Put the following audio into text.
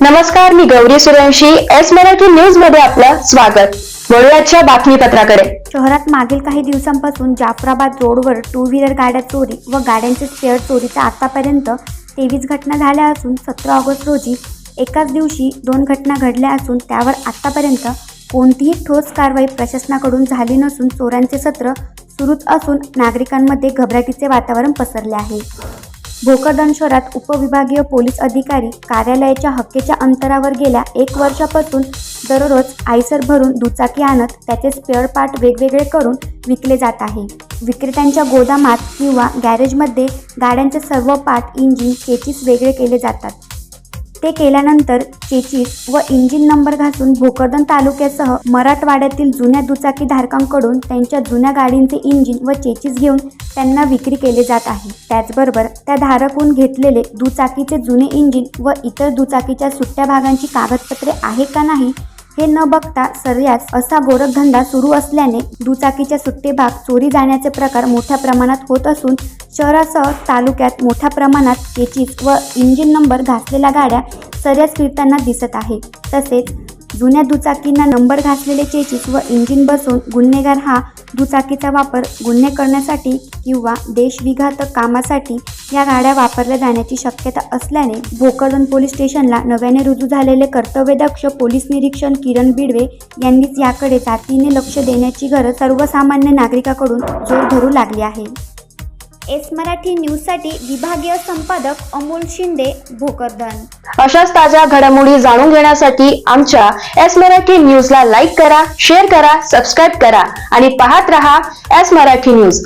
नमस्कार, मी Gauri Suryavanshi. S Marathi news मध्ये आपलं स्वागत. वळूयाच्या बातमीपत्राकडे. शहरात मागील काही दिवसांपासून जाफराबाद रोडवर टू व्हीलर गाड्या चोरी व गाड्यांचे स्पेअर चोरीच्या आतापर्यंत 23 घटना झाल्या असून 17 ऑगस्ट रोजी एकाच दिवशी 2 घटना घडल्या असून त्यावर आतापर्यंत कोणतीही ठोस कारवाई प्रशासनाकडून झाली नसून चोरांचे सत्र सुरूच असून नागरिकांमध्ये घबराटीचे वातावरण पसरले आहे. भोकरदन शहरात उपविभागीय पोलीस अधिकारी कार्यालयाच्या हक्केच्या अंतरावर गेल्या 1 वर्षापासून दररोज आयसर भरून दुचाकी आणत त्याचे स्पेअर पार्ट वेगवेगळे करून विकले जात आहे. विक्रेत्यांच्या गोदामात किंवा गॅरेजमध्ये गाड्यांचे सर्व पार्ट, इंजिन, चेसिस वेगळे केले जातात. ते केल्यानंतर चेसिस व इंजिन नंबर घासून भोकरदन तालुक्यासह मराठवाड्यातील जुन्या दुचाकी धारकांकडून त्यांच्या जुन्या गाडींचे इंजिन व चेसिस घेऊन त्यांना विक्री केले जात आहे. त्याचबरोबर त्या धारकून घेतलेले दुचाकीचे जुने इंजिन व इतर दुचाकीच्या सुट्ट्या भागांची कागदपत्रे आहे का नाही हे न बघता सर्रास असा गोरखधंदा सुरू असल्याने दुचाकीच्या सुट्टे भाग चोरी जाण्याचे प्रकार मोठ्या प्रमाणात होत असून शहरासह तालुक्यात मोठ्या प्रमाणात चेसिस व इंजिन नंबर घासलेल्या गाड्या सर्रास फिरताना दिसत आहे. तसेच जुन्या दुचाकींना नंबर घासलेले चेसिस व इंजिन बसवून गुन्हेगार हा दुचाकीचा वापर गुन्हे करण्यासाठी किंवा देशविघातक कामासाठी या गाड्या वापरल्या जाण्याची शक्यता असल्याने भोकरदन पोलीस स्टेशनला नव्याने रुजू झालेले कर्तव्यदक्ष पोलीस निरीक्षक किरण बिडवे यांनीच याकडे जातीने लक्ष देण्याची गरज सर्वसामान्य नागरिकांकडून जोर धरू लागली आहे. एस मराठी न्यूजसाठी विभागीय संपादक अमोल शिंदे, भोकरदन. अशाच ताज्या घडामोडी जाणून घेण्यासाठी आमच्या एस मराठी न्यूजला लाईक करा, शेअर करा, सबस्क्राईब करा आणि पाहत रहा एस मराठी न्यूज.